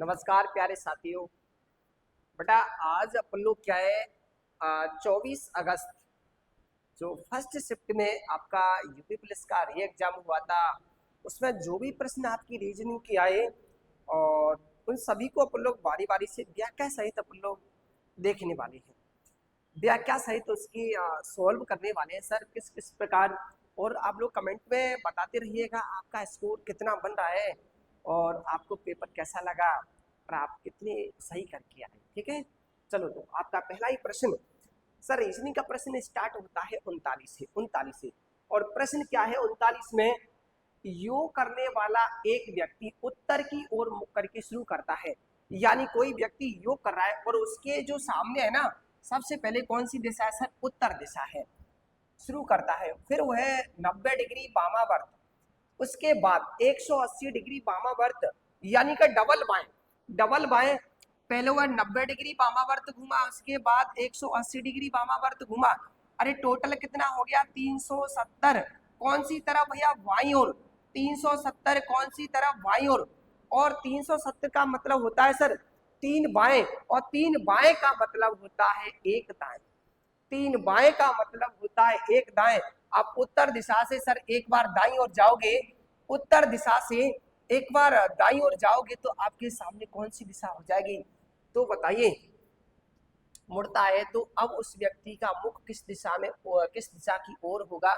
नमस्कार प्यारे साथियों। बेटा आज अपन लोग क्या है 24 अगस्त जो फर्स्ट शिफ्ट में आपका यूपी पुलिस का री एग्जाम हुआ था, उसमें जो भी प्रश्न आपकी रीजनिंग के आए और उन सभी को अपन लोग बारी बारी से व्याख्या सहित अपन लोग देखने वाले हैं। व्याख्या सहित उसकी सॉल्व करने वाले हैं सर, किस किस प्रकार। और आप लोग कमेंट में बताते रहिएगा आपका स्कोर कितना बन रहा है और आपको पेपर कैसा लगा और आप कितने सही करके आए। ठीक है, चलो तो आपका पहला ही प्रश्न सर, रीजनिंग का प्रश्न स्टार्ट होता है 39 से। और प्रश्न क्या है 39 में, योग करने वाला एक व्यक्ति उत्तर की ओर मुख करके शुरू करता है। यानी कोई व्यक्ति योग कर रहा है और उसके जो सामने है ना, सबसे पहले कौन सी दिशा है सर? उत्तर दिशा है। शुरू करता है, फिर वह 90 डिग्री वामावर्त, उसके बाद 180 डिग्री वामावर्त यानी कि डबल बाएं। पहले वह 90 डिग्री वामावर्त घूमा, उसके बाद 180 डिग्री वामावर्त घूमा। अरे टोटल कितना हो गया? 370। कौन सी तरफ भैया? बाईं ओर। 370 कौन सी तरफ? बाईं ओर। और 370 का मतलब होता है सर 3 बाएं, और 3 बाएं का मतलब होता है 1 दाएं। 3 बाएं का मतलब होता है 1 दाएं। आप उत्तर दिशा से सर एक बार दाईं ओर जाओगे, उत्तर दिशा से एक बार दाईं ओर जाओगे तो आपके सामने कौन सी दिशा हो जाएगी? तो बताइए, मुड़ता है तो अब उस व्यक्ति का मुख किस दिशा में, किस दिशा की ओर होगा?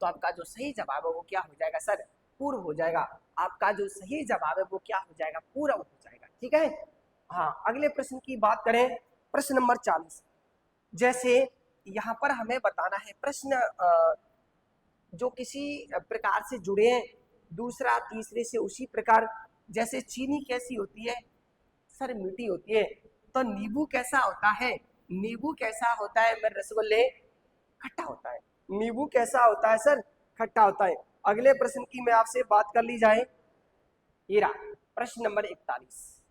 तो आपका जो सही जवाब है वो क्या हो जाएगा सर? पूर्व हो जाएगा। आपका जो सही जवाब है वो क्या हो जाएगा? पूर्व हो जाएगा। ठीक है। हाँ, अगले प्रश्न की बात करें, प्रश्न नंबर 40। जैसे यहाँ पर हमें बताना है प्रश्न जो किसी प्रकार से जुड़े हैं, दूसरा तीसरे से उसी प्रकार। जैसे चीनी कैसी होती है सर? मीठी होती है। तो नींबू कैसा होता है? नींबू कैसा होता है मेरे रसगुल्ले? खट्टा होता है। नींबू कैसा होता है सर? खट्टा होता है। अगले प्रश्न की मैं आपसे बात कर ली जाए, ये रहा प्रश्न नंबर 41।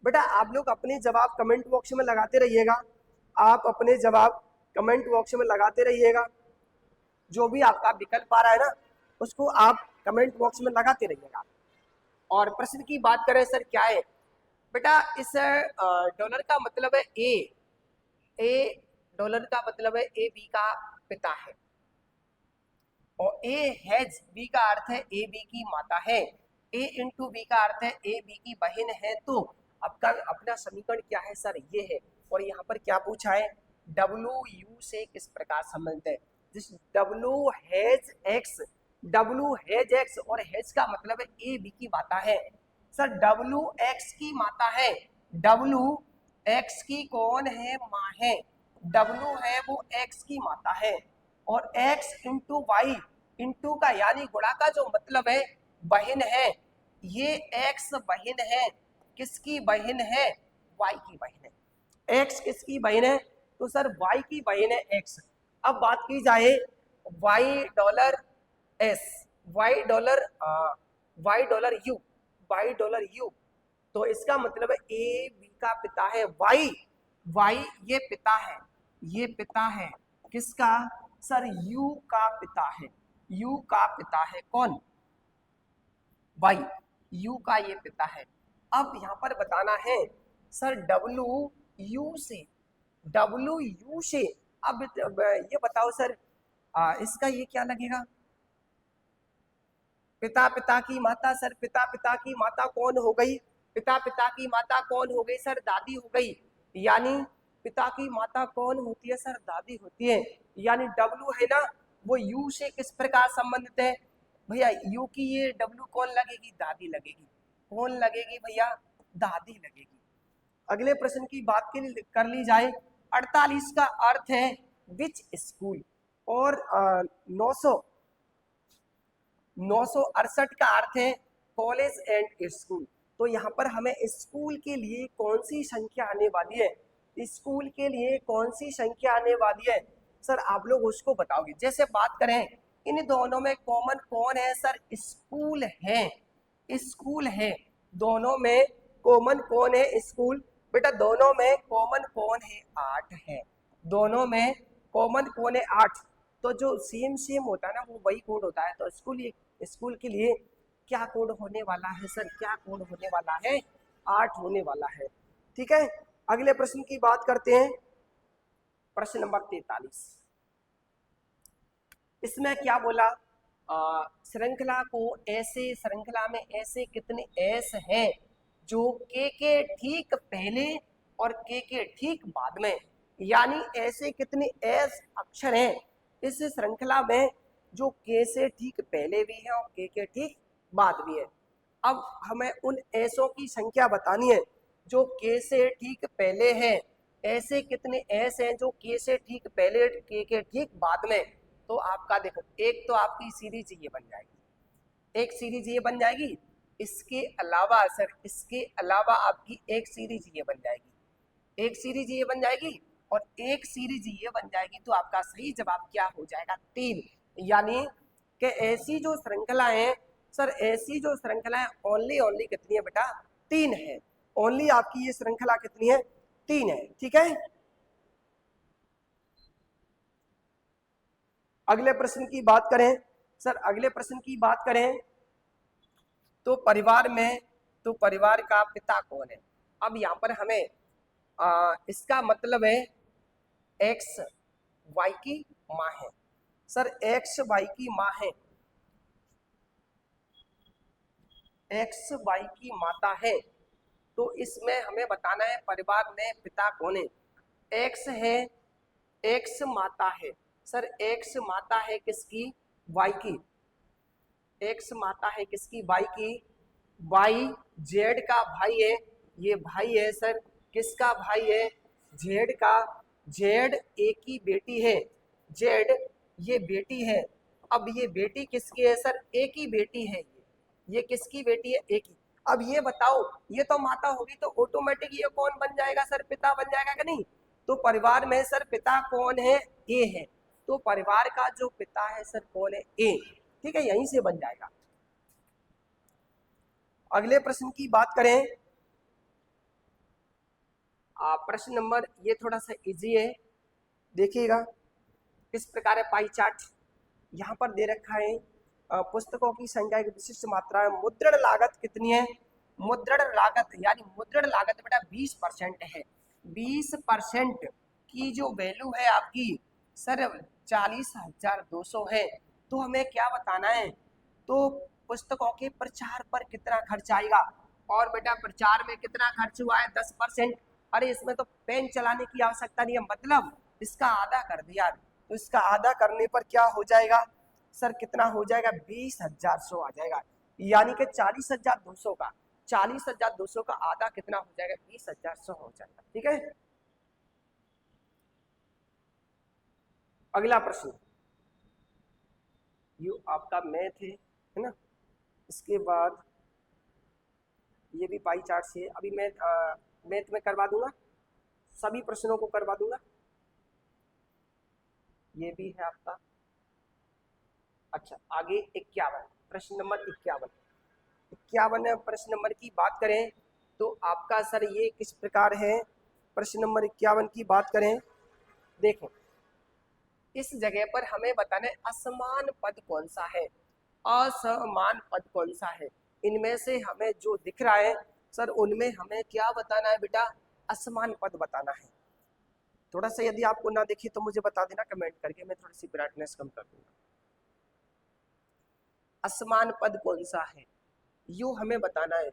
बेटा आप लोग अपने जवाब कमेंट बॉक्स में लगाते रहिएगा। आप अपने जवाब कमेंट बॉक्स में लगाते रहिएगा। जो भी आपका विकल्प आ रहा है ना, उसको आप कमेंट बॉक्स में लगाते रहिएगा। और प्रश्न की बात करें सर, क्या है बेटा? इस डॉलर का मतलब है ए डॉलर का मतलब है ए बी का पिता है, और ए हैज बी का अर्थ है ए बी की माता है, ए इंटू बी का अर्थ है ए बी की बहन है। तो आपका अपना समीकरण क्या है सर? ये है। और यहाँ पर क्या पूछा है? डब्ल्यू यू से किस प्रकार संबंधित है? जिस डब्ल्यू हैज एक्स, और हैज का मतलब है ए बी की माता है। सर डब्ल्यू एक्स की माता है। डब्ल्यू एक्स की कौन है? माँ है। डब्ल्यू है वो एक्स की माता है। और एक्स इंटू वाई, इंटू का यानी गुणा का जो मतलब है बहन है। ये एक्स बहन है। किसकी बहन है? वाई की बहन है। एक्स किसकी बहन है? तो सर वाई की बहन है एक्स। अब बात की जाए Y dollar S, Y dollar U, तो इसका मतलब है ए बी का पिता है वाई। वाई ये पिता है, ये पिता है किसका सर? यू का पिता है। यू का पिता है कौन? वाई। यू का ये पिता है। अब यहां पर बताना है सर डब्ल्यू यू से, डब्ल्यू यू से। अब ये बताओ सर इसका ये क्या लगेगा? पिता पिता की माता सर, पिता पिता की माता कौन हो गई? पिता पिता की माता कौन हो गई सर? दादी हो गई। यानी पिता की माता कौन होती है सर? दादी होती है। यानी डब्ल्यू है ना, वो यू से किस प्रकार संबंधित है भैया? यू की ये डब्ल्यू कौन लगेगी? दादी लगेगी। कौन लगेगी भैया? दादी लगेगी। अगले प्रश्न की बात कर ली जाए, 48 का अर्थ है विच स्कूल, और 968 का अर्थ है कॉलेज एंड स्कूल। तो यहाँ पर हमें स्कूल के लिए कौन सी संख्या आने वाली है? स्कूल के लिए कौन सी संख्या आने वाली है सर? आप लोग उसको बताओगे। जैसे बात करें इन दोनों में कॉमन कौन है सर? स्कूल है। स्कूल है। दोनों में कॉमन कौन है? स्कूल। बेटा दोनों में कॉमन कौन है? 8 है। दोनों में कॉमन कौन है? 8। तो जो सेम होता है ना, वो वही कोड होता है। तो स्कूल के लिए क्या कोड होने वाला है सर, क्या कोड होने वाला है, 8 होने वाला है। ठीक है, अगले प्रश्न की बात करते हैं, प्रश्न नंबर 43। इसमें क्या बोला, श्रृंखला को ऐसे, श्रृंखला में ऐसे कितने एस हैं जो के ठीक पहले और के ठीक बाद में, यानी ऐसे कितने एस अक्षर हैं इस श्रृंखला में जो के से ठीक पहले भी है और के ठीक बाद भी है। अब हमें उन एसों की संख्या बतानी है जो के से ठीक पहले हैं, ऐसे कितने एस हैं जो के से ठीक पहले के ठीक बाद में। तो आपका देखो, एक तो आपकी सीरीज ये बन जाएगी, एक सीरीज ये बन जाएगी, इसके अलावा सर, इसके अलावा आपकी एक सीरीज ये बन जाएगी, एक सीरीज ये बन जाएगी और एक सीरीज ये बन जाएगी। तो आपका सही जवाब क्या हो जाएगा, 3। यानी कि ऐसी जो श्रृंखला है सर, ऐसी जो श्रृंखला है ओनली कितनी है बेटा, 3 है। ओनली आपकी ये श्रृंखला कितनी है, 3 है। ठीक है, अगले प्रश्न की बात करें सर, अगले प्रश्न की बात करें तो परिवार में, तो परिवार का पिता कौन है। अब यहाँ पर हमें इसका मतलब है एक्स वाई की माँ है सर, एक्स वाई की माँ है, एक्स वाई की माता है। तो इसमें हमें बताना है परिवार में पिता कौन है। एक्स है, एक्स माता है सर, एक्स माता है किसकी, वाई की, एक्स माता है किसकी, वाई की। वाई जेड का भाई है, ये भाई है सर, किसका भाई है, जेड का। जेड ए की बेटी है, जेड ये बेटी है। अब ये बेटी किसकी है सर, ए की बेटी है, ये किसकी बेटी है, ए की। अब ये बताओ, ये तो माता होगी तो ऑटोमेटिक ये कौन बन जाएगा सर, पिता बन जाएगा कि नहीं। तो परिवार में सर पिता कौन है, ए है। तो परिवार का जो पिता है सर कौन है, ए। ठीक है, यहीं से बन जाएगा। अगले प्रश्न की बात करें, प्रश्न नंबर ये थोड़ा सा इजी है, देखिएगा किस प्रकार है पाई चार्ट यहाँ पर दे रखा है। पुस्तकों की संख्या की विशिष्ट मात्रा है, मुद्रण लागत कितनी है, मुद्रण लागत यानी मुद्रण लागत बेटा 20% है। 20% की जो वैल्यू है आपकी सर 40,200 है। तो हमें क्या बताना है, तो पुस्तकों के प्रचार पर कितना खर्च आएगा। और बेटा प्रचार में कितना खर्च हुआ है, 10%। अरे इसमें तो पेन चलाने की आवश्यकता नहीं है, मतलब इसका आधा कर दिया। तो इसका आधा करने पर क्या हो जाएगा सर, कितना हो जाएगा, 20,100 आ जाएगा। यानी कि 40,200 का, 40,200 का आधा कितना हो जाएगा, 20,100 हो जाएगा। ठीक है, अगला प्रश्न, ये आपका मैथ है ना। इसके बाद ये भी पाई चार्ट से, अभी मैं मैथ में करवा दूंगा, सभी प्रश्नों को करवा दूंगा। ये भी है आपका। अच्छा, आगे 51, प्रश्न नंबर 51, 51 प्रश्न नंबर की बात करें तो आपका सर ये किस प्रकार है। प्रश्न नंबर 51 की बात करें, देखें इस जगह पर हमें बताना है असमान पद कौन सा है, असमान पद कौन सा है। इनमें से हमें जो दिख रहा है सर, उनमें हमें क्या बताना है बेटा, असमान पद बताना है। थोड़ा सा यदि आपको ना दिखे तो मुझे बता देना कमेंट करके, मैं थोड़ी सी ब्राइटनेस कम कर दूंगा। असमान पद कौन सा है, यू हमें बताना है।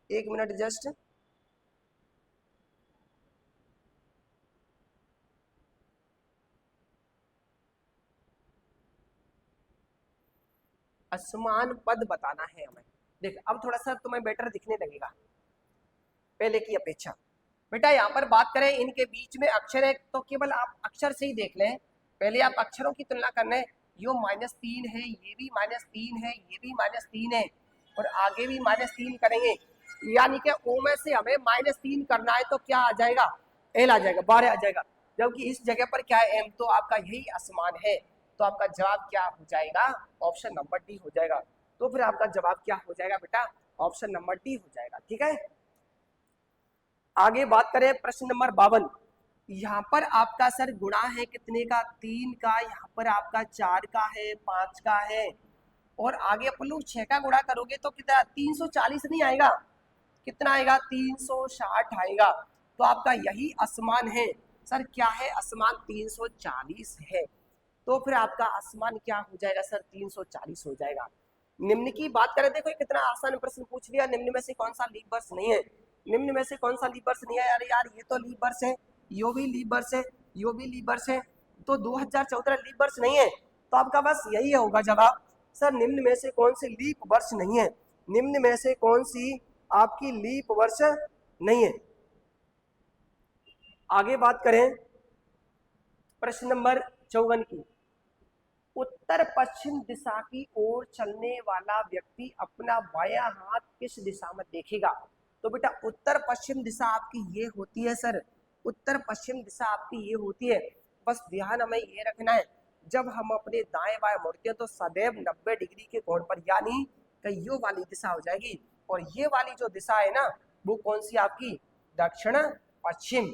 एक मिनट जस्ट, असमान पद बताना है हमें। देख अब थोड़ा सा तुम्हें बेटर दिखने लगेगा पहले की अपेक्षा। बेटा यहाँ पर बात करें इनके बीच में अक्षर है, तो केवल आप अक्षर से ही देख लें, पहले आप अक्षरों की तुलना करना है। यो -3 है, ये भी -3 है, ये भी -3 है और आगे भी -3 करेंगे। यानी कि ओ में से हमें -3 करना है तो क्या आ जाएगा, एल आ जाएगा, 12 आ जाएगा। जबकि इस जगह पर क्या है, एम, तो आपका यही आसमान है। तो आपका जवाब क्या हो जाएगा, ऑप्शन नंबर डी हो जाएगा। तो फिर आपका जवाब क्या हो जाएगा बेटा, ऑप्शन नंबर डी हो जाएगा। ठीक है, आगे बात करें प्रश्न नंबर 52, यहाँ पर आपका सर गुणा है कितने का, 3 का, यहाँ पर आपका 4 का है, 5 का है, और आगे अपन लोग 6 का गुणा करोगे तो कितना 340 नहीं आएगा, कितना आएगा 360 आएगा। तो आपका यही असमान है सर, क्या है असमान 340 है। तो फिर आपका असमान क्या हो जाएगा सर, 340 हो जाएगा। निम्न की बात करें, देखो कितना आसान प्रश्न पूछ लिया, निम्न में से कौन सा लीप वर्ष नहीं है, निम्न में से कौन सा लीप वर्ष नहीं है, अरे यार ये तो लीप वर्ष है, यो भी लीप वर्ष है, यो भी लीप वर्ष है, तो 2014 लीप वर्ष नहीं है। तो आपका बस यही होगा जवाब सर, निम्न में से कौन सी लीप वर्ष नहीं है, निम्न में से कौन सी आपकी लीप वर्ष नहीं है। आगे बात करें प्रश्न नंबर 54 की, उत्तर पश्चिम दिशा की ओर चलने वाला व्यक्ति अपना बायां हाथ किस दिशा में देखेगा। तो बेटा उत्तर पश्चिम दिशा आपकी ये होती है सर, उत्तर पश्चिम दिशा आपकी ये होती है। बस ध्यान हमें ये रखना है, जब हम अपने दाएं बाएं मुड़ते हैं तो सदैव 90 डिग्री के कोण पर, यानी कईयों वाली दिशा हो जाएगी। और ये वाली जो दिशा है ना, वो कौन सी आपकी, दक्षिण पश्चिम,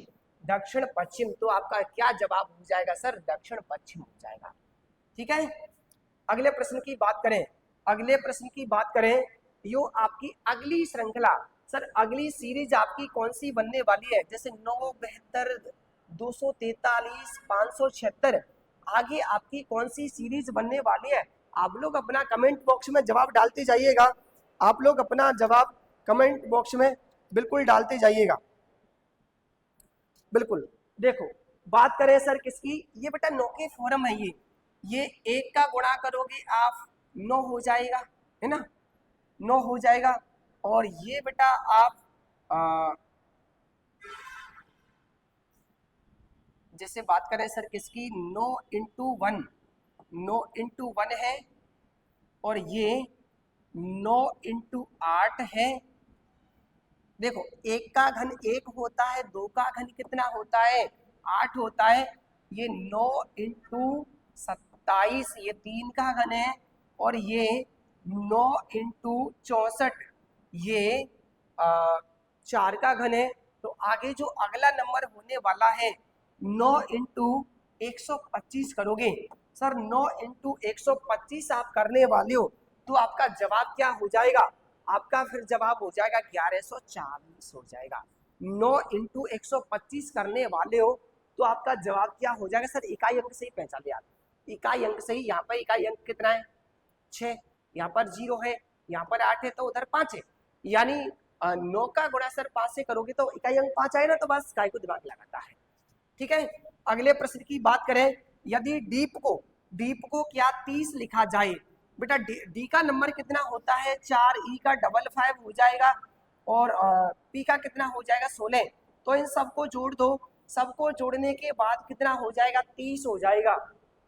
दक्षिण पश्चिम। तो आपका क्या जवाब हो जाएगा सर, दक्षिण पश्चिम हो जाएगा। ठीक है, अगले प्रश्न की बात करें, अगले प्रश्न की बात करें, यो आपकी अगली श्रृंखला सर, अगली सीरीज आपकी कौन सी बनने वाली है, जैसे 9, 72, 243, 576, आगे आपकी कौन सी सीरीज बनने वाली है। आप लोग अपना कमेंट बॉक्स में जवाब डालते जाइएगा, आप लोग अपना जवाब कमेंट बॉक्स में बिल्कुल डालते जाइएगा, बिल्कुल। देखो बात करें सर किसकी, ये बेटा 9 के फॉर्म है, ये 1 का गुणा करोगे आप 9 हो जाएगा, है ना, 9 हो जाएगा। और ये बेटा आप जैसे बात करें सर किसकी, 9 इंटू 1, 9 इंटू 1 है, और ये 9 इंटू 8 है। देखो 1 का घन 1 होता है, 2 का घन कितना होता है, 8 होता है, ये 9 इंटू 27, ये 3 का घन है, और ये 9 इंटू 64, ये 4 का घन है। तो आगे जो अगला नंबर होने वाला है 9 इंटू 125 करोगे सर, 9 इंटू 125 आप करने वाले हो, तो आपका जवाब क्या हो जाएगा, आपका फिर जवाब हो जाएगा 1140 हो जाएगा। 9 इंटू 125 करने वाले हो तो आपका जवाब क्या हो जाएगा सर, इकाई अंक से ही पहचान लिया, इकाई अंक से ही। यहाँ पर इकाई अंक कितना है 6, यहाँ पर 0 है, यहाँ पर 8 है, तो उधर 5 है, यानी 9 का गुणा सर 5 से करोगे तो इकाई अंक 5 आए ना, तो बस काय को दिमाग लगाता है। ठीक है, अगले प्रश्न की बात करें, यदि डीप को क्या 30 लिखा जाए, बेटा डी का नंबर कितना होता है 4, ई का 55 हो जाएगा, और पी का कितना हो जाएगा 16। तो इन सबको जोड़ दो, सबको जोड़ने के बाद कितना हो जाएगा 30 हो जाएगा।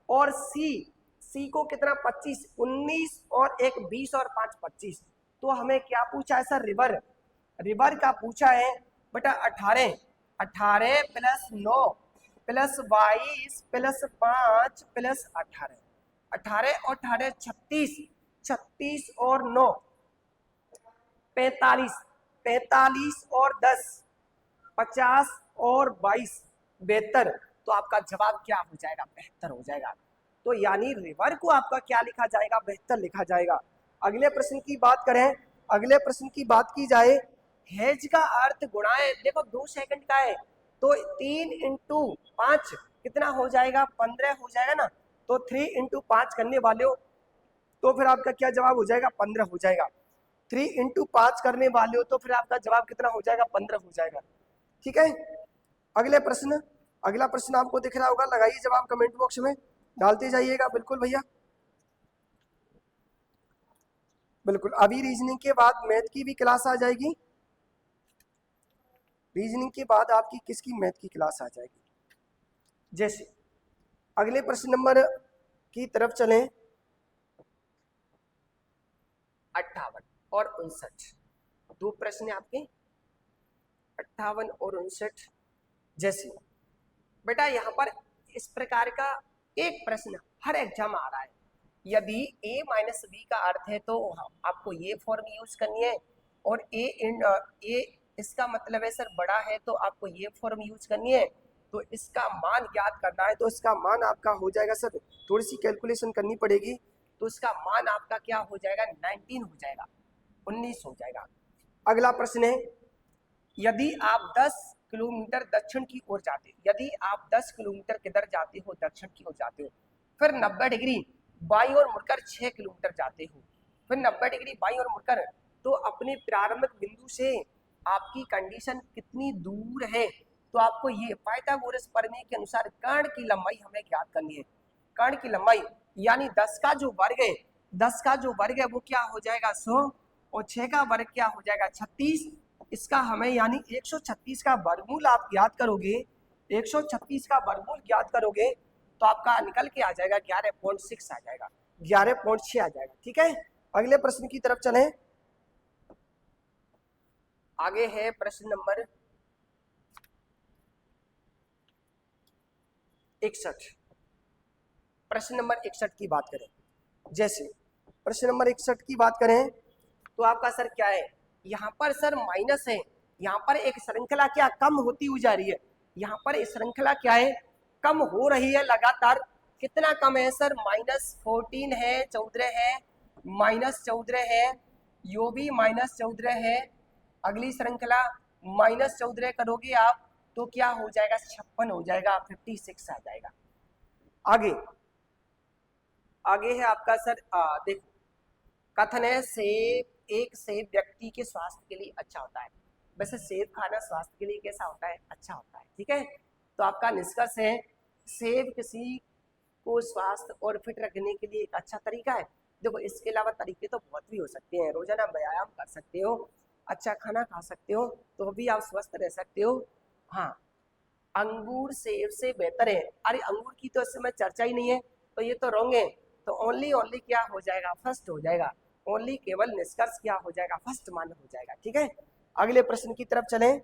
और सी को कितना 25, 19 और 1 20 और 5 25। तो हमें क्या पूछा है सर, रिवर का पूछा है बेटा 18, 18 प्लस 9 प्लस 22 प्लस 5 प्लस 18, 18 और 18 36, 36 और 9 45, 45 और 10 50 और 22 72। तो आपका जवाब क्या हो जाएगा, 72 हो जाएगा। तो यानी रिवर को आपका क्या लिखा जाएगा, 72 लिखा जाएगा। अगले प्रश्न की बात करें, अगले प्रश्न की बात की जाए, हेज का अर्थ गुणा है, देखो 2 सेकंड का है, तो 3 इंटू 5 कितना हो जाएगा 15 हो जाएगा ना, तो 3 इंटू 5 करने वाले हो तो फिर आपका क्या जवाब हो जाएगा 15 हो जाएगा। 3 इंटू 5 करने वाले हो तो फिर आपका जवाब कितना हो जाएगा 15 हो जाएगा। ठीक है, अगले प्रश्न, अगला प्रश्न आपको दिख रहा होगा, लगाइए जवाब कमेंट बॉक्स में डालते जाइएगा, बिल्कुल भैया बिल्कुल। अभी रीजनिंग के बाद मैथ की भी क्लास आ जाएगी, रीजनिंग के बाद आपकी किसकी मैथ की क्लास आ जाएगी। जैसे अगले प्रश्न नंबर की तरफ चलें, 58 और 59, 2 प्रश्न है आपके 58 और 59। जैसे बेटा यहाँ पर इस प्रकार का एक प्रश्न हर एग्जाम आ रहा है, यदि a माइनस बी का अर्थ है तो आपको ये फॉर्म यूज करनी है, और a इसका मतलब है सर बड़ा है तो आपको ये फॉर्म यूज करनी है, तो इसका मान ज्ञात करना है, तो इसका मान आपका हो जाएगा सर, थोड़ी सी कैलकुलेशन करनी पड़ेगी, तो इसका मान आपका क्या हो जाएगा, 19 हो जाएगा, 19 हो जाएगा। अगला प्रश्न है, यदि आप 10 किलोमीटर दक्षिण की ओर जाते हो, यदि आप 10 किलोमीटर किधर जाते हो, दक्षिण की ओर जाते हो, फिर 90 डिग्री बाईं ओर मुड़कर 6 किलोमीटर जाते हो, फिर 90 डिग्री बाईं ओर मुड़कर, तो अपने प्रारंभिक बिंदु से आपकी कंडीशन कितनी दूर है, तो आपको ये पाइथागोरस प्रमेय के अनुसार कर्ण की लंबाई हमें ज्ञात करनी है। कर्ण की लंबाई यानी 10 का जो वर्ग है, 10 का जो वर्ग है वो क्या हो जाएगा 100, और 6 का वर्ग क्या हो जाएगा 36, इसका हमें यानी 136 का वर्गमूल आप ज्ञात करोगे, 136 का वर्गमूल ज्ञात करोगे तो आपका निकल के आ जाएगा 11.6 आ जाएगा, 11.6 आ जाएगा। ठीक है, अगले प्रश्न की तरफ चलें। आगे है प्रश्न नंबर 61। प्रश्न नंबर 61 की बात करें, जैसे प्रश्न नंबर 61 की बात करें तो आपका सर क्या है, यहाँ पर सर माइनस है, यहाँ पर एक श्रृंखला क्या कम होती हुई जा रही है, यहाँ पर एक श्रृंखला क्या है कम हो रही है लगातार। कितना कम है सर, -14 है, 14 है, -14 है, यो भी -14 है। अगली श्रृंखला -14 करोगे आप तो क्या हो जाएगा 56 हो जाएगा, 56 आ जाएगा। आगे आगे है आपका सर देखो, कथन है सेब, एक सेब व्यक्ति के स्वास्थ्य के लिए अच्छा होता है। वैसे सेब खाना स्वास्थ्य के लिए कैसा होता है, अच्छा होता है। ठीक है, तो आपका निष्कर्ष है सेब किसी को स्वास्थ्य और फिट रखने के लिए एक अच्छा तरीका है। देखो इसके अलावा तरीके तो बहुत भी हो सकते हैं, रोजाना व्यायाम कर सकते हो, अच्छा खाना खा सकते हो, तो भी आप स्वस्थ रह सकते हो। हाँ, अंगूर सेब से बेहतर है, अरे अंगूर की तो इस समय चर्चा ही नहीं है, तो ये तो रॉन्ग है, तो ओनली क्या हो जाएगा, फर्स्ट हो जाएगा, ओनली केवल निष्कर्ष क्या हो जाएगा, फर्स्ट मान हो जाएगा। ठीक है, अगले प्रश्न की तरफ चलें।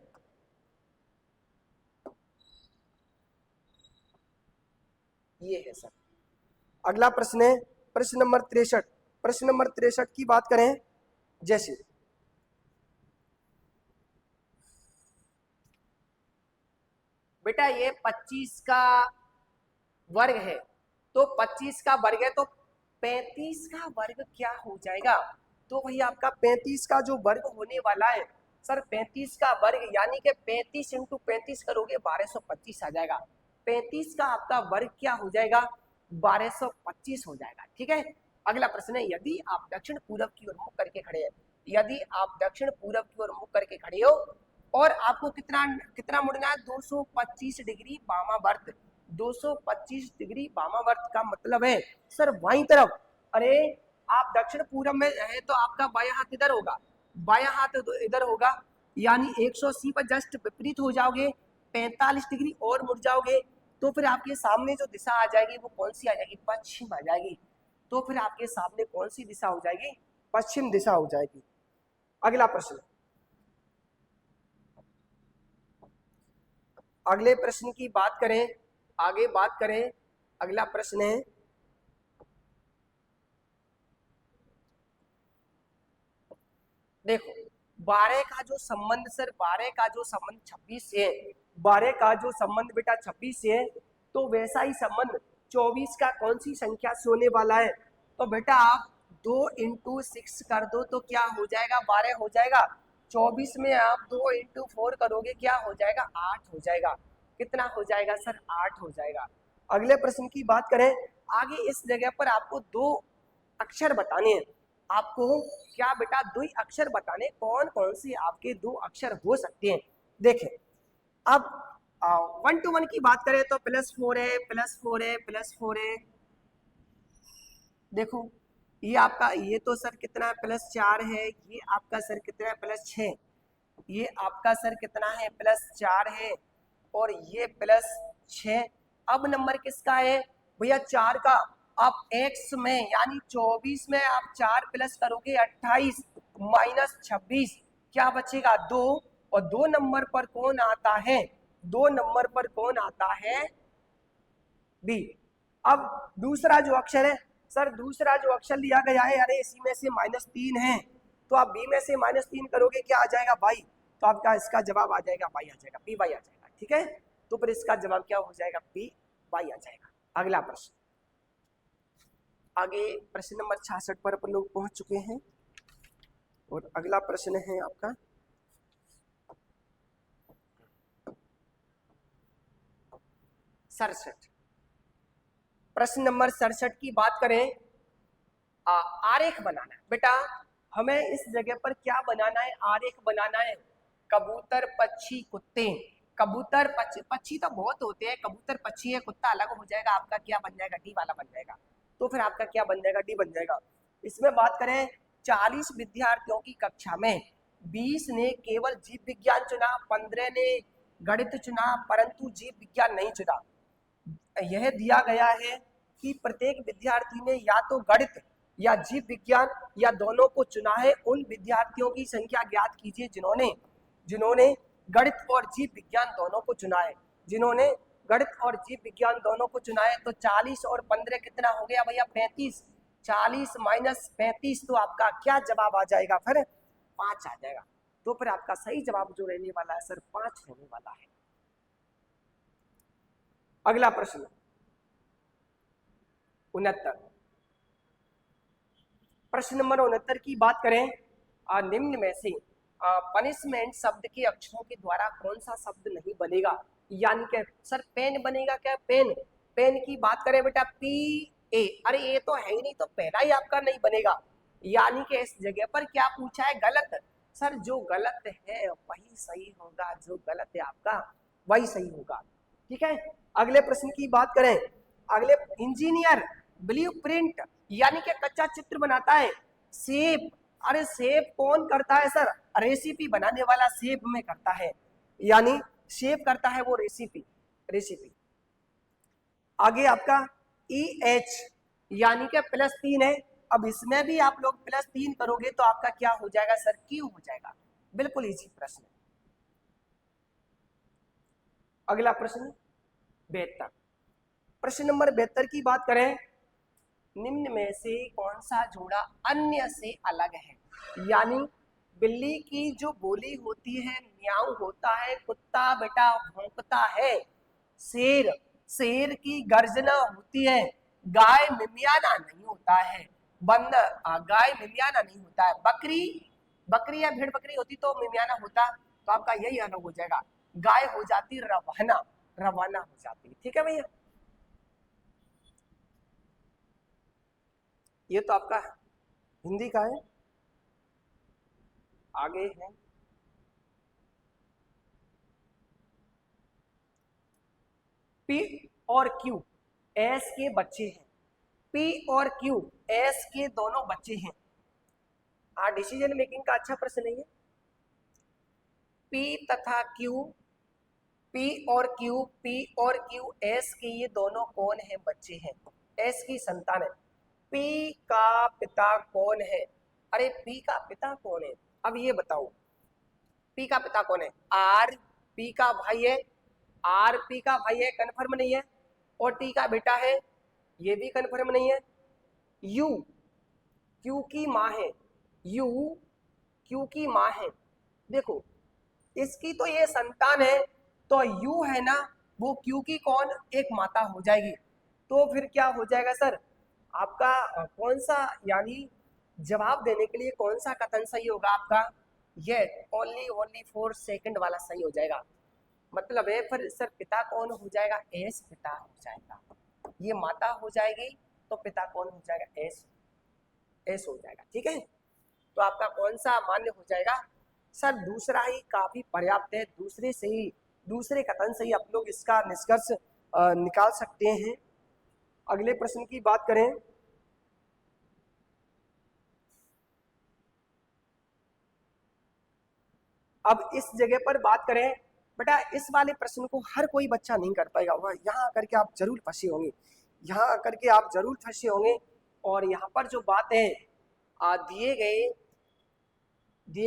ये है सर अगला प्रश्न है प्रश्न नंबर 63। प्रश्न नंबर 63 की बात करें, जैसे बेटा ये 25 का वर्ग है, तो 25 का वर्ग है तो 35 का वर्ग क्या हो जाएगा, तो वही आपका 35 का जो वर्ग होने वाला है सर, 35 का वर्ग यानी कि 35 × 35 करोगे 1225 आ जाएगा, 35 का आपका वर्ग क्या हो जाएगा 1225 हो जाएगा। ठीक है, अगला प्रश्न है, यदि आप दक्षिण पूर्व की ओर मुख करके खड़े हैं, यदि आप दक्षिण पूर्व की ओर मुख करके खड़े हो और आपको कितना कितना मुड़ना है 225 डिग्री वामावर्त, 225 डिग्री वामावर्त का मतलब है सर बाईं तरफ। अरे आप दक्षिण पूर्व में है तो आपका बायां हाथ इधर होगा, बायां हाथ इधर होगा, यानी 180 पर जस्ट विपरीत हो जाओगे, 45 डिग्री और मुड़ जाओगे, तो फिर आपके सामने जो दिशा आ जाएगी वो कौन सी आ जाएगी, पश्चिम आ जाएगी। तो फिर आपके सामने कौन सी दिशा हो जाएगी, पश्चिम दिशा हो जाएगी। अगला प्रश्न, अगले प्रश्न की बात करें, आगे बात करें, अगला प्रश्न है, देखो 12 का जो संबंध सर, 12 का जो संबंध 26 से है, 12 का जो संबंध बेटा 26 से है, तो वैसा ही संबंध 24 का कौन सी संख्या से होने वाला है, तो बेटा आप 2 × 6 कर दो तो क्या हो जाएगा 12 हो जाएगा, 24 में आप 2 × 4 करोगे क्या हो जाएगा 8 हो जाएगा, कितना हो जाएगा सर 8 हो जाएगा। अगले प्रश्न की बात करें, आगे इस जगह पर आपको 2 अक्षर बताने हैं, आपको क्या बेटा 2 अक्षर बताने, कौन कौन से आपके 2 अक्षर हो सकते हैं। देखें अब 1 to 1 की बात करें तो +4 है, +4 है, +4 है। देखो ये आपका, ये तो सर कितना है +4 है, ये आपका सर कितना है +6, ये आपका सर कितना है +4 है, और ये +6। अब नंबर किसका है भैया 4 का, आप x में यानी 24 में आप 4 प्लस करोगे 28 -26 क्या बचेगा 2, और 2 नंबर पर कौन आता है, 2 नंबर पर कौन आता है बी। अब दूसरा जो अक्षर है सर, दूसरा जो अक्षर लिया गया है, अरे इसी में से -3 है, तो आप बी में से -3 करोगे क्या आ जाएगा भाई, तो आपका इसका जवाब आ जाएगा भाई, आ जाएगा बी भाई आ जाएगा। ठीक है, तो फिर इसका जवाब क्या हो जाएगा, बी वाई आ जाएगा। अगला प्रश्न, आगे प्रश्न नंबर 66 पर अपन लोग पहुंच चुके हैं और अगला प्रश्न है आपका 67। प्रश्न नंबर 67 की बात करें, आरेख बनाना है बेटा। हमें इस जगह पर क्या बनाना है, आरेख बनाना है। कबूतर, पक्षी, कुत्ते। कबूतर, पक्षी तो बहुत होते हैं, कबूतर, पक्षी है, कुत्ता अलग हो जाएगा, आपका क्या बन जाएगा, डी वाला बन जाएगा। तो फिर आपका क्या बन जाएगा, डी बन जाएगा। इसमें बात करें 40 विद्यार्थियों की कक्षा में 20 ने केवल जीव विज्ञान चुना, 15 ने गणित चुना, परंतु जीव विज्ञान नहीं चुना। यह दिया गया है कि प्रत्येक विद्यार्थी ने या तो गणित या जीव विज्ञान या दोनों को चुना है। उन विद्यार्थियों की संख्या ज्ञात कीजिए जिन्होंने गणित और जीव विज्ञान दोनों को चुना है। जिन्होंने गणित और जीव विज्ञान दोनों को चुना है, तो 40 और 15 कितना हो गया भैया, 35। 40 माइनस 35, तो आपका क्या जवाब आ जाएगा, फिर 5 आ जाएगा। तो फिर आपका सही जवाब जो रहने वाला है सर 5 रहने वाला है। अगला प्रश्न 69। प्रश्न नंबर 69 की बात करें, निम्न में से पनिशमेंट शब्द के अक्षरों के द्वारा कौन सा शब्द नहीं बनेगा। यानी कि सर पेन बनेगा क्या, पेन। पेन की बात करें बेटा, पी ए, अरे ये तो है ही नहीं, तो पहला ही आपका नहीं बनेगा। यानी कि इस जगह पर क्या पूछा है, गलत। सर जो गलत है वही सही होगा, जो गलत है आपका वही सही होगा। ठीक है, अगले प्रश्न की बात करें, अगले इंजीनियर ब्लूप्रिंट यानी कि कच्चा चित्र बनाता है। शेप, अरे शेप कौन करता है सर, रेसिपी बनाने वाला शेप में करता है, यानी शेप करता है वो रेसिपी। आगे आपका ई एच यानी कि +3 है। अब इसमें भी आप लोग +3 करोगे तो आपका क्या हो जाएगा सर, क्यू हो जाएगा। बिल्कुल इजी प्रश्न। अगला प्रश्न 72। प्रश्न नंबर 72 की बात करें, निम्न में से कौन सा जोड़ा अन्य से अलग है। यानी बिल्ली की जो बोली होती है म्याऊ होता है, कुत्ता बेटा भौंकता है, शेर की गर्जना होती है, गाय मिमियाना नहीं होता है, गाय मिमियाना नहीं होता है, बकरी या भेड़ बकरी होती तो मिमियाना होता। तो आपका यही अलग हो जाएगा, गाय हो जाती रवाना हो जाती। ठीक है भैया, ये तो आपका हिंदी का है। आगे है पी और क्यू एस के बच्चे हैं। पी और क्यू एस के दोनों बच्चे हैं। डिसीजन मेकिंग का अच्छा प्रश्न नहीं है। पी तथा क्यू, पी और क्यू एस के ये दोनों कौन है, बच्चे हैं, एस की संतान है। पी का पिता कौन है, अरे पी का पिता कौन है, अब ये बताओ पी का पिता कौन है, आर पी का भाई है, आर पी का भाई है, कन्फर्म नहीं है। और टी का बेटा है, ये भी कन्फर्म नहीं है। यू क्यू की माँ है, यू क्यू की माँ है। देखो इसकी तो ये संतान है, तो यू है ना, वो क्यू की कौन एक माता हो जाएगी। तो फिर क्या हो जाएगा सर आपका कौन सा, यानी जवाब देने के लिए कौन सा कथन सही होगा आपका, ये ओनली 4 सेकंड वाला सही हो जाएगा। मतलब है फिर सर पिता कौन हो जाएगा, एस पिता हो जाएगा। ये माता हो जाएगी तो पिता कौन हो जाएगा, एस हो जाएगा। ठीक है, तो आपका कौन सा मान्य हो जाएगा सर, दूसरा ही काफी पर्याप्त है। दूसरे कथन से ही आप लोग इसका निष्कर्ष निकाल सकते हैं। अगले प्रश्न की बात करें, अब इस जगह पर बात करें बेटा, इस वाले प्रश्न को हर कोई बच्चा नहीं कर पाएगा, वह यहाँ आकर के आप जरूर फंसे होंगे, यहाँ आकर के आप जरूर फंसे होंगे। और यहाँ पर जो बात है दिए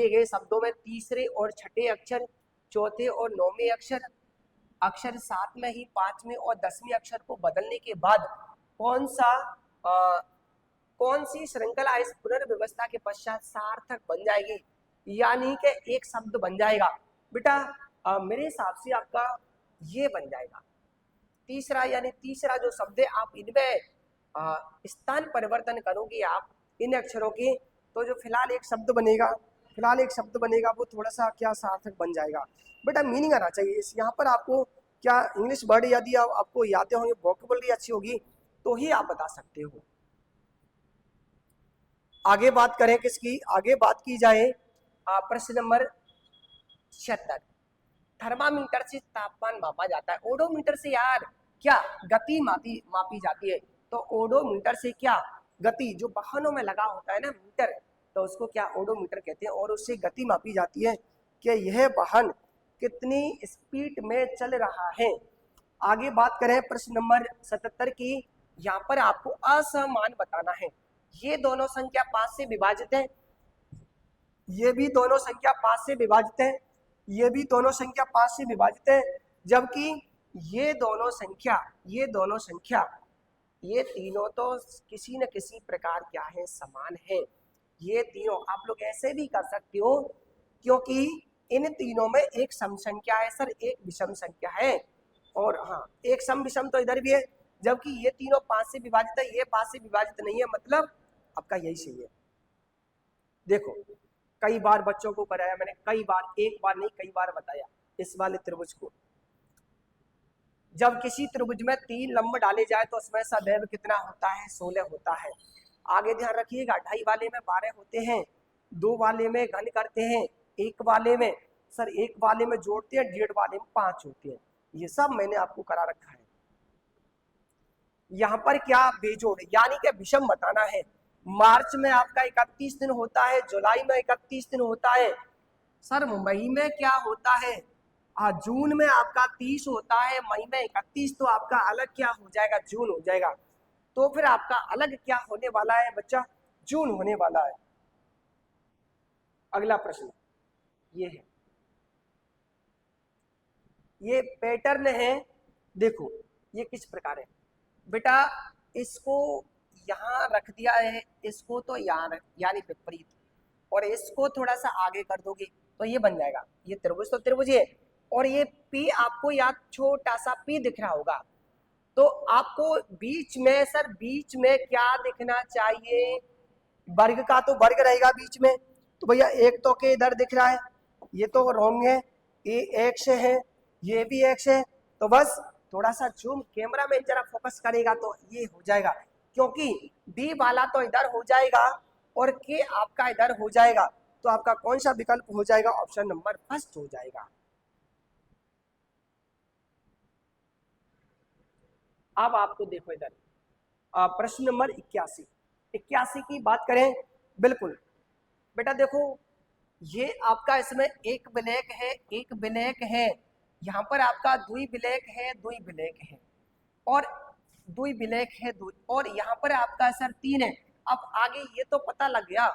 गए शब्दों में तीसरे और छठे अक्षर, चौथे और नौवें अक्षर 7वें ही 5वें और 10वें अक्षर को बदलने के बाद कौन सी श्रृंखला इस पुनर्व्यवस्था के पश्चात सार्थक बन जाएगी, यानी कि एक शब्द बन जाएगा। बेटा मेरे हिसाब से आपका ये बन जाएगा। तीसरा यानी तीसरा जो शब्द है, आप इनमें स्थान परिवर्तन करोगे आप इन अक्षरों की, तो जो फिलहाल एक शब्द बनेगा वो थोड़ा सा क्या सार्थक बन जाएगा। बेटा मीनिंग आना चाहिए इस, यहाँ पर आपको क्या इंग्लिश वर्ड यदि आपको याद होंगे, वोकैबुलरी अच्छी होगी तो ही आप बता सकते हो। आगे बात करें किसकी, आगे बात की जाए प्रश्न नंबर 76। थर्मामीटर से तापमान मापा जाता है, ओडोमीटर से यार क्या गति मापी जाती है। तो ओडोमीटर से क्या गति, जो वाहनों में लगा होता है ना मीटर, तो उसको क्या ओडोमीटर कहते हैं, और उससे गति मापी जाती है कि यह वाहन कितनी स्पीड में चल रहा है। आगे बात करें प्रश्न नंबर 77 की, यहाँ पर आपको असमान बताना है। ये दोनों संख्या 5 से विभाजित है, ये भी दोनों संख्या 5 से विभाजित है, ये भी दोनों संख्या 5 से विभाजित है, जबकि ये दोनों संख्या ये तीनों तो किसी न किसी प्रकार क्या है, समान है। ये तीनों आप लोग ऐसे भी कर सकते हो, क्योंकि इन तीनों में एक सम संख्या है सर, एक विषम संख्या है, और हाँ एक सम विषम तो इधर भी है, जबकि ये तीनों 5 से विभाजित है, ये 5 से विभाजित नहीं है, मतलब आपका यही सही है। देखो कई बार बच्चों को कराया मैंने, कई बार, एक बार नहीं कई बार बताया इस वाले त्रिभुज को। जब किसी त्रिभुज में 3 लंब डाले जाए तो उसमें सदैव कितना होता है, 16 होता है। आगे ध्यान रखिएगा, 2.5 वाले में 12 होते हैं, 2 वाले में घन करते हैं, एक वाले में जोड़ते हैं, 1.5 वाले में 5 होते हैं। ये सब मैंने आपको करा रखा है। यहाँ पर क्या बेजोड़ यानी कि विषम बताना है। मार्च में आपका 31 दिन होता है, जुलाई में 31 दिन होता है, सर मई में क्या होता है, जून में आपका 30 होता है, मई में 31, तो आपका अलग क्या हो जाएगा, जून हो जाएगा। तो फिर आपका अलग क्या होने वाला है बच्चा, जून होने वाला है। अगला प्रश्न ये है, ये पैटर्न है, देखो ये किस प्रकार है बेटा, इसको यहाँ रख दिया है, इसको तो यहाँ यानी विपरीत, और इसको थोड़ा सा आगे कर दोगे तो ये बन जाएगा। ये त्रिभुज तो त्रिभुज है, और ये P आपको यहाँ छोटा सा P दिख रहा होगा, तो आपको बीच में सर, बीच में क्या दिखना चाहिए, वर्ग का तो वर्ग रहेगा बीच में, तो भैया एक तो के इधर दिख रहा है, ये तो रॉन्ग है, ये एक्स है, ये भी एक्स है, तो बस थोड़ा सा जूम कैमरा में जरा फोकस करेगा तो ये हो जाएगा, क्योंकि बी वाला तो इधर हो जाएगा और के आपका इधर हो जाएगा, तो आपका कौन सा विकल्प हो जाएगा, ऑप्शन नंबर फर्स्ट हो जाएगा। अब आपको देखो इधर प्रश्न नंबर 81 की बात करें, बिल्कुल बेटा देखो, ये आपका इसमें एक ब्लैक है, यहाँ पर आपका दुई ब्लैक है, और दुई ब्लैक है दुई, और यहाँ पर आपका सर 3 है। अब आगे ये तो पता लग गया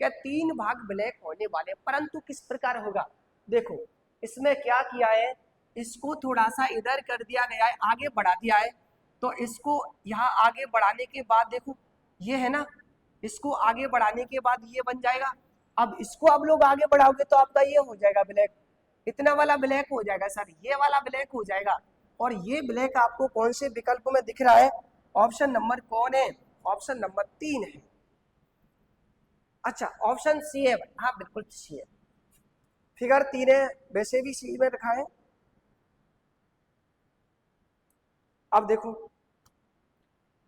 कि 3 भाग ब्लैक होने वाले, परंतु किस प्रकार होगा, देखो इसमें क्या किया है, इसको थोड़ा सा इधर कर दिया गया है, आगे बढ़ा दिया है, तो इसको यहाँ आगे बढ़ाने के बाद देखो ये है ना, इसको आगे बढ़ाने के बाद ये बन जाएगा। अब इसको आप लोग आगे बढ़ाओगे तो आपका ये हो जाएगा ब्लैक, इतना वाला ब्लैक हो जाएगा सर, ये वाला ब्लैक हो जाएगा, और ये ब्लैक आपको कौन से विकल्प में दिख रहा है, ऑप्शन नंबर कौन है, ऑप्शन नंबर 3 है। अच्छा ऑप्शन सी है, हाँ बिल्कुल सी है, फिगर 3 है, वैसे भी सी में रखा है। अब देखो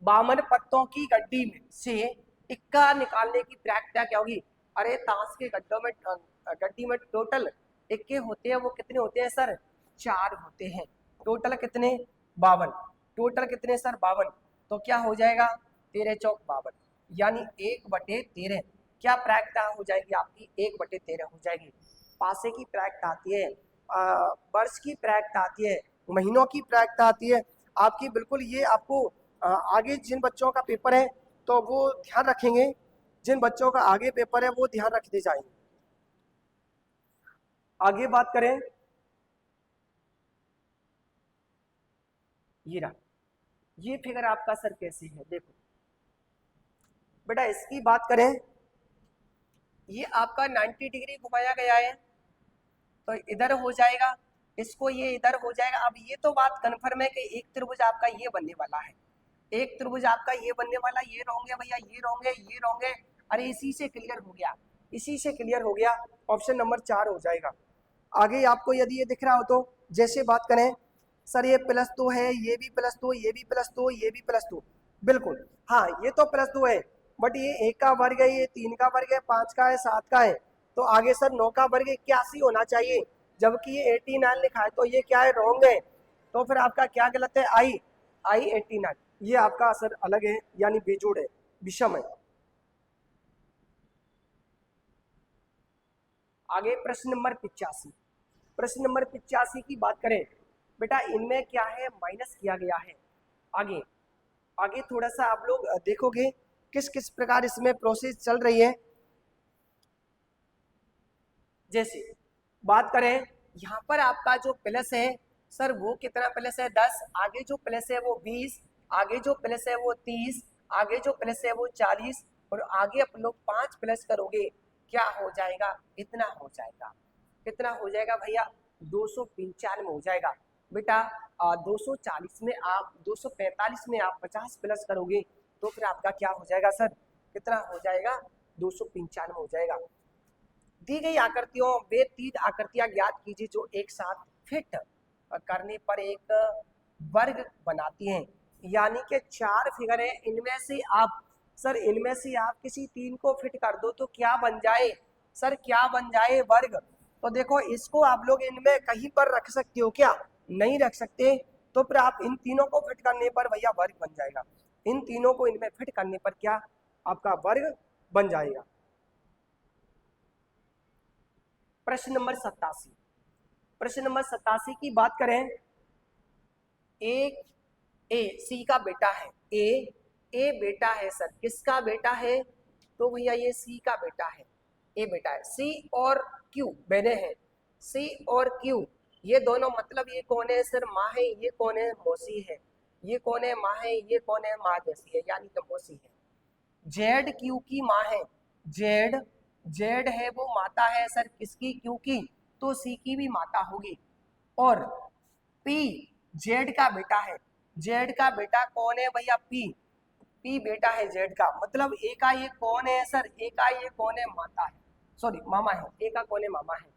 52 पत्तों की गड्डी में से इक्का निकालने की प्रक्रिया क्या होगी, अरे ताश के गड्ढों में गड्डी में टोटल इक्के होते हैं, वो कितने होते हैं सर, 4 होते हैं, टोटल कितने 52, टोटल कितने सर 52, तो क्या हो जाएगा 13 चौक 52, यानी 1/13 क्या प्रायिकता हो जाएगी आपकी, 1/13 हो जाएगी। पासे की प्रायिकता आती है, वर्ष की प्रायिकता आती है, महीनों की प्रायिकता आती है आपकी, बिल्कुल ये आपको आगे जिन बच्चों का पेपर है तो वो ध्यान रखेंगे, जिन बच्चों का आगे पेपर है वो ध्यान रखते जाएंगे। आगे बात करें, ये रहा, ये फिगर आपका सर कैसे है, देखो बेटा इसकी बात करें, ये आपका 90 डिग्री घुमाया गया है, तो इधर हो जाएगा, इसको ये इधर हो जाएगा। अब ये तो बात कन्फर्म है कि एक त्रिभुज आपका ये बनने वाला है, एक त्रिभुज आपका ये बनने वाला, ये रॉन्ग है भैया, ये रॉन्ग है, ये रॉन्ग है। अरे इसी से क्लियर हो गया, इसी से क्लियर हो गया, ऑप्शन नंबर 4 हो जाएगा। आगे आपको यदि ये दिख रहा हो तो जैसे बात करें सर ये +2 है, ये भी +2, ये भी +2, ये भी +2, बिल्कुल हाँ ये तो +2 है, बट ये 1 का वर्ग है, ये 3 का वर्ग है, 5 का है, 7 का है, तो आगे सर 9 का वर्ग 81 होना चाहिए, जबकि ये 89 लिखा है, तो ये क्या है, रॉन्ग है। तो फिर आपका क्या गलत है, आई 89, ये आपका असर अलग है, यानी बेजोड़ है, विषम है। आगे प्रश्न नंबर 85, प्रश्न नंबर 85 की बात करें बेटा, इनमें क्या है, माइनस किया गया है। आगे आगे थोड़ा सा आप लोग देखोगे किस किस प्रकार इसमें प्रोसेस चल रही है। जैसे बात करें यहाँ पर आपका जो प्लस है सर वो कितना प्लस है, 10, आगे जो प्लस है वो 20, आगे जो प्लस है वो 30, आगे जो प्लस है वो 40, और आगे आप लोग 5 प्लस करोगे क्या हो जाएगा, इतना हो जाएगा, कितना हो जाएगा भैया, 295 हो जाएगा बेटा। 240 में आप 245 में आप 50 प्लस करोगे तो फिर आपका क्या हो जाएगा सर, कितना हो जाएगा, 295 हो जाएगा। दी गई आकृतियों वे 3 आकृतियां ज्ञात कीजिए जो एक साथ फिट करने पर एक वर्ग बनाती हैं, यानी कि 4 फिगर है, इनमें से आप सर इनमें से आप किसी 3 को फिट कर दो तो क्या बन जाए सर, क्या बन जाए, वर्ग। तो देखो इसको आप लोग इनमें कहीं पर रख सकते हो क्या, नहीं रख सकते, तो फिर आप इन तीनों को फिट करने पर भैया वर्ग बन जाएगा, इन तीनों को इनमें फिट करने पर क्या आपका वर्ग बन जाएगा। प्रश्न नंबर 87, प्रश्न नंबर 87 की बात करें, एक ए सी का बेटा है, ए बेटा है सर, किसका बेटा है, तो भैया ये सी का बेटा है, ए बेटा है, सी और क्यू बहने हैं, सी और क्यू ये दोनों, मतलब ये कौन है सर, माँ है, ये कौन है, मौसी है, ये कौन है, माँ है, ये कौन है, माँ जैसी है, यानी कि मौसी है। जेड क्यू की माँ है, जेड जेड है वो माता है सर किसकी, क्यू की, तो सी की भी माता होगी। और पी जेड का बेटा है, जेड का बेटा कौन है भैया, पी, पी बेटा है जेड का, मतलब ए का ये कौन है सर, ए का ये कौन है, माता है, सॉरी मामा है, ए का कौन है, मामा है।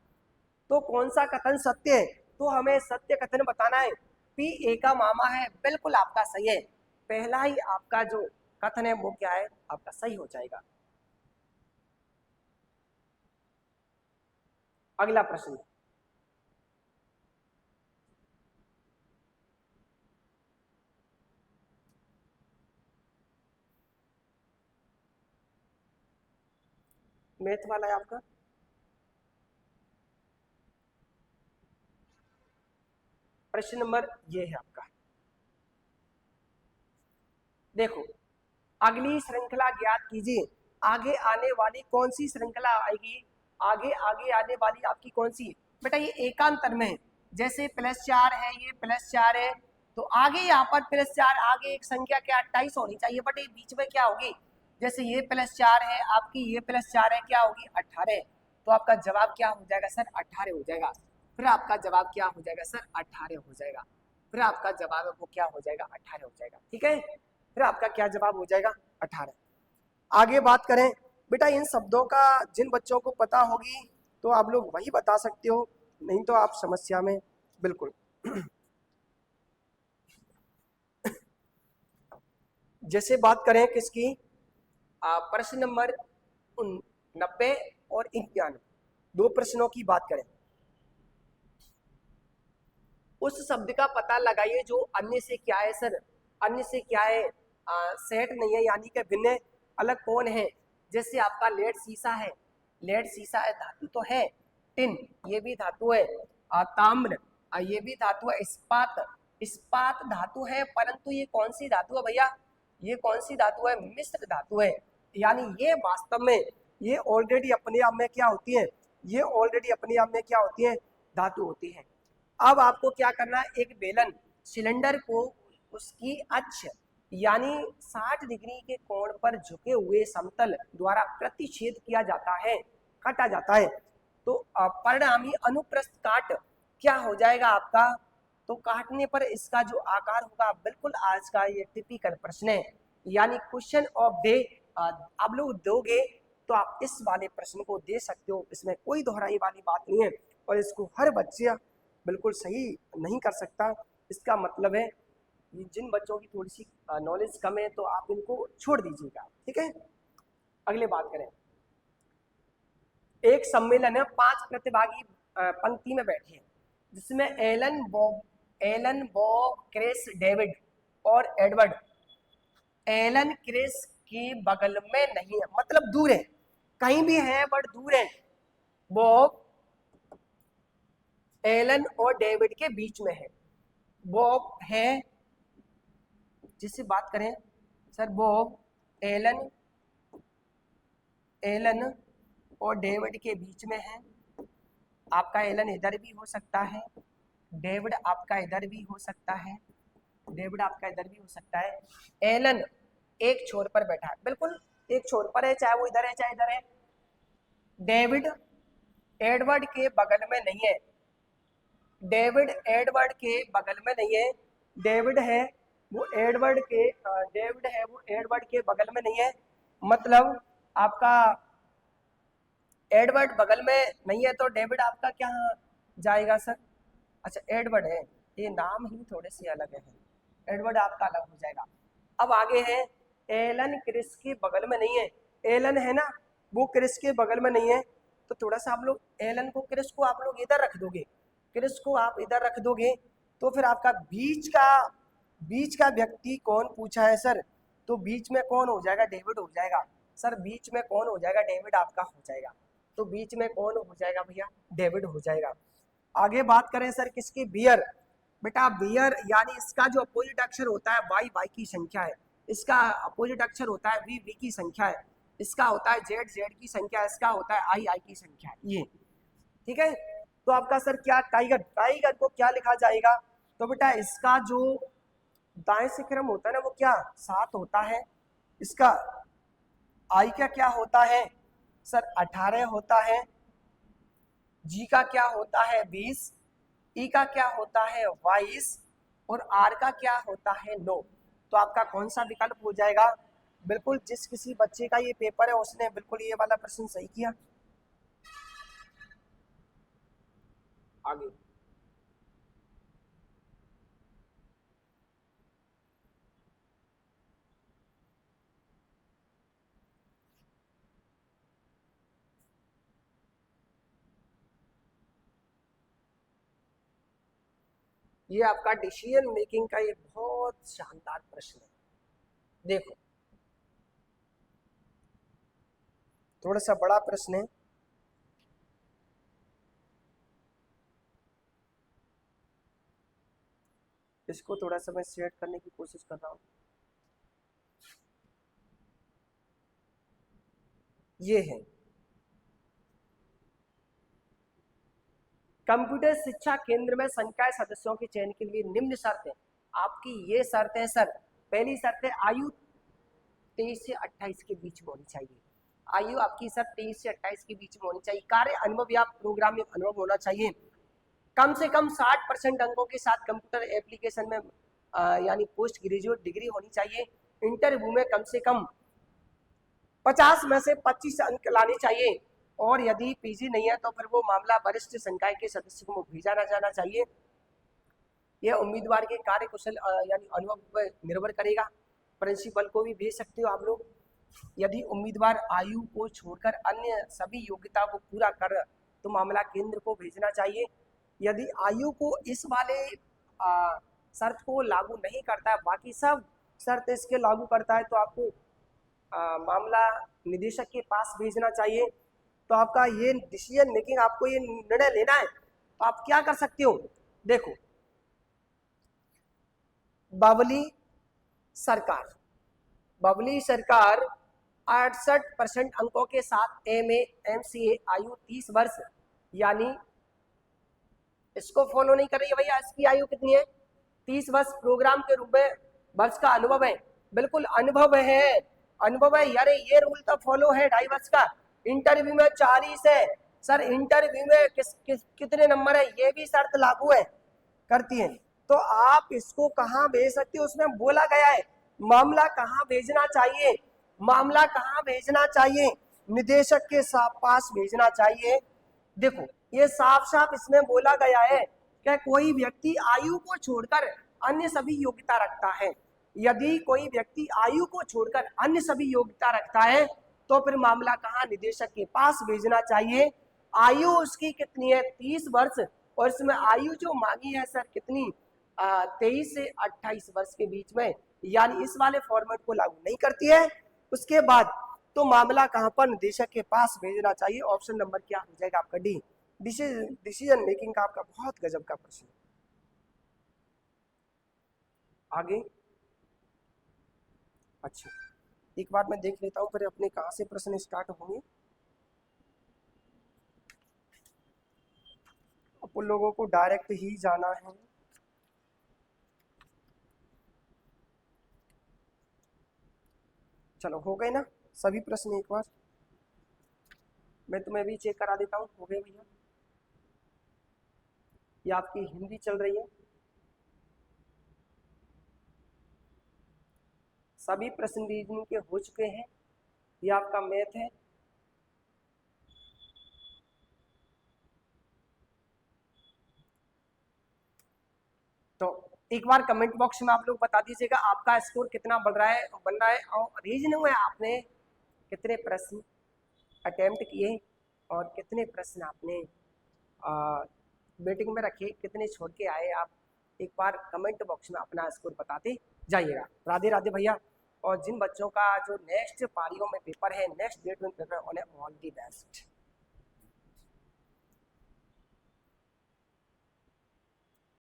तो कौन सा कथन सत्य है, तो हमें सत्य कथन बताना है, पी ए का मामा है, बिल्कुल आपका सही है, पहला ही आपका जो कथन है वो क्या है, आपका सही हो जाएगा। अगला प्रश्न, मैथ वाला है आपका, प्रश्न नंबर ये है आपका, देखो अगली श्रृंखला ज्ञात कीजिए, आगे आने वाली कौन सी श्रृंखला आएगी, आगे आगे आने वाली आपकी कौन सी, बेटा ये एकांतर में, जैसे +4 है, ये +4 है, तो आगे यहाँ पर +4, आगे एक संख्या क्या 28 होनी चाहिए, बट ये बीच में क्या होगी, जैसे ये +4 है आपकी, ये +4 है, क्या होगी 18, तो आपका जवाब क्या हो जाएगा सर, 18 हो जाएगा, फिर आपका जवाब क्या हो जाएगा सर, 18 हो जाएगा, फिर आपका जवाब है वो क्या हो जाएगा, 18 हो जाएगा, ठीक है, फिर आपका क्या जवाब हो जाएगा, 18। आगे बात करें बेटा, इन शब्दों का जिन बच्चों को पता होगी तो आप लोग वही बता सकते हो, नहीं तो आप समस्या में बिल्कुल। जैसे बात करें किसकी, प्रश्न नंबर 90 और 91, दो प्रश्नों की बात करें, उस शब्द का पता लगाइए जो अन्य से क्या है सर, अन्य से क्या है, सेट नहीं है, यानी कि भिन्न, अलग कौन है, जैसे आपका लेड शीशा है, लेड शीशा है, धातु तो है, टिन ये भी धातु है, ताम्र ये भी धातु है, इस्पात इस्पात धातु है, परंतु ये कौन सी धातु है भैया, ये कौन सी धातु है, मिश्र धातु है, यानी ये वास्तव में ये ऑलरेडी अपने आप में क्या होती है, ये ऑलरेडी अपने आप में क्या होती है, धातु होती है। अब आपको क्या करना है, एक बेलन सिलेंडर को उसकी अक्ष यानी 60 डिग्री के कोण पर झुके हुए समतल द्वारा प्रतिच्छेद किया जाता है, काटा जाता है, तो परिणामी अनुप्रस्थ काट क्या हो जाएगा आपका, तो काटने पर इसका जो आकार होगा, बिल्कुल आज का ये टिपिकल प्रश्न है, यानी क्वेश्चन ऑफ डे आप लोग दोगे तो आप इस वाले प्रश्न को दे सकते हो, इसमें कोई दोहराई वाली बात नहीं है, और इसको हर बच्चा बिल्कुल सही नहीं कर सकता। इसका मतलब है जिन बच्चों की थोड़ी सी नॉलेज कम है तो आप इनको छोड़ दीजिएगा, ठीक है। अगले बात करें, एक सम्मेलन है, 5 प्रतिभागी पंक्ति में बैठे हैं, जिसमें एलन बॉब क्रिस डेविड और एडवर्ड एलन क्रिस के बगल में नहीं है, मतलब दूर है, कहीं भी है बट दूर है। बॉब एलन और डेविड के बीच में है। बॉब है, जिससे बात करें सर, बॉब एलन और डेविड के बीच में है। आपका एलन इधर भी हो सकता है, डेविड आपका इधर भी हो सकता है, डेविड आपका इधर भी हो सकता है। एलन एक छोर पर बैठा है, बिल्कुल एक छोर पर है, चाहे वो इधर है चाहे इधर है। डेविड एडवर्ड के बगल में नहीं है, डेविड एडवर्ड के बगल में नहीं है, डेविड है वो एडवर्ड के बगल में नहीं है, मतलब आपका एडवर्ड बगल में नहीं है तो डेविड आपका क्या जाएगा सर, अच्छा एडवर्ड है, ये नाम ही थोड़े से अलग है, एडवर्ड आपका अलग हो जाएगा। अब आगे है, एलन क्रिस के बगल में नहीं है, एलन है ना वो क्रिस के बगल में नहीं है, तो थोड़ा सा आप लोग एलन को क्रिस को आप लोग इधर रख दोगे, क्रिस को आप इधर रख दोगे, तो फिर आपका बीच का व्यक्ति कौन पूछा है सर, तो बीच में कौन हो जाएगा, डेविड हो जाएगा सर, बीच में कौन हो जाएगा, डेविड आपका हो जाएगा, तो बीच में कौन हो जाएगा भैया, डेविड हो जाएगा। आगे बात करें सर किसकी, बियर, बेटा बियर यानी इसका जो अपोजिट अक्षर होता है वाई की संख्या है, इसका अपोजिट अक्षर होता है वी की संख्या है, इसका होता है जेड की संख्या, इसका होता है आई की संख्या, ये ठीक है। तो आपका सर क्या टाइगर को क्या लिखा जाएगा, तो बेटा इसका जो दाएं से क्रम होता है ना वो क्या 7 होता है, इसका आई का क्या होता है सर 18 होता है, जी का क्या होता है 20, ई का क्या होता है 22 और आर का क्या होता है 9। तो आपका कौन सा विकल्प हो जाएगा, बिल्कुल जिस किसी बच्चे का ये पेपर है उसने बिल्कुल ये वाला प्रश्न सही किया। आगे ये आपका डिसीजन मेकिंग का ये बहुत शानदार प्रश्न है, देखो थोड़ा सा बड़ा प्रश्न है, इसको थोड़ा सा मैं शेयर करने की कोशिश कर रहा हूं। ये है कंप्यूटर शिक्षा केंद्र में संकाय सदस्यों के चयन के लिए निम्न शर्तें, आपकी ये शर्तें सर, पहली शर्त है आयु 23 से 28 के बीच में होनी चाहिए, आयु आपकी सर 23 से 28 के बीच में होनी चाहिए, कार्य अनुभव या प्रोग्रामिंग अनुभव होना चाहिए, कम से कम 60% अंकों के साथ कंप्यूटर एप्लीकेशन में यानी पोस्ट ग्रेजुएट डिग्री होनी चाहिए, इंटरव्यू में कम से कम 50 में से 25 अंक लाने चाहिए, और यदि पीजी नहीं है तो फिर वो मामला वरिष्ठ संकाय के सदस्य को भेजा ना जाना चाहिए। यह उम्मीदवार के कार्य कुशल यानी अनुभव पर निर्भर करेगा, प्रिंसिपल को भी भेज सकते हो आप लोग। यदि उम्मीदवार आयु को छोड़कर अन्य सभी योग्यता को पूरा कर तो मामला केंद्र को भेजना चाहिए। यदि आयु को इस वाले शर्त को लागू नहीं करता है, बाकी सब शर्त इसके लागू करता है, तो आपको मामला निदेशक के पास भेजना चाहिए। तो आपका ये डिसीजन मेकिंग, आपको ये निर्णय लेना है, तो आप क्या कर सकते हो, देखो बबली सरकार 68% अंकों के साथ MA MCA आयु 30 वर्ष, यानी इसको फॉलो नहीं कर रही है भैया, इसकी आयु कितनी है 30 वर्ष, प्रोग्राम के रूप में वर्ष का अनुभव है, बिल्कुल अनुभव है यार, ये रूल तो फॉलो है 2.5 वर्ष का, इंटरव्यू में 40 है, सर इंटरव्यू में कितने नंबर है, ये भी शर्त लागू है करती है। तो आप इसको कहाँ भेज सकते हो, उसमें बोला गया है मामला कहाँ भेजना चाहिए, मामला कहाँ भेजना चाहिए, निदेशक के पास भेजना चाहिए। देखो ये साफ साफ इसमें बोला गया है कि कोई व्यक्ति आयु को छोड़कर अन्य सभी योग्यता रखता है। यदि कोई व्यक्ति आयु को छोड़कर अन्य सभी योग्यता रखता है तो फिर मामला कहाँ, निदेशक के पास भेजना चाहिए। आयु उसकी कितनी है, 30 वर्ष, और इसमें आयु जो मांगी है सर कितनी, 23 से 28 वर्ष के बीच में, यानी इस वाले फॉर्मेट को लागू नहीं करती है। उसके बाद तो मामला कहां पर, निदेशक के पास भेजना चाहिए। ऑप्शन नंबर क्या हो जाएगा आपका, डी। डिसीजन मेकिंग का आपका बहुत गजब का प्रश्न। आगे अच्छा एक बार मैं देख लेता हूं फिर अपने कहां से प्रश्न स्टार्ट होंगे। उन लोगों को डायरेक्ट ही जाना है। चलो हो गए ना सभी प्रश्न, एक बार मैं तुम्हें भी चेक करा देता हूँ। हो गए भैया, ये आपकी हिंदी चल रही है, सभी प्रश्न रीजनिंग के हो चुके हैं। ये आपका मैथ है, तो एक बार कमेंट बॉक्स में आप लोग बता दीजिएगा आपका स्कोर कितना बढ़ रहा है, बन रहा है, और रीजनिंग में आपने कितने प्रश्न अटेम्प्ट किए और कितने प्रश्न आपने वेटिंग में रखे, कितने छोड़ के आए आप। एक बार कमेंट बॉक्स में अपना स्कोर बताते जाइएगा। राधे राधे भैया। और जिन बच्चों का जो नेक्स्ट पारियों में पेपर है, नेक्स्ट डेट में पेपर, उन्हें ऑल दी बेस्ट।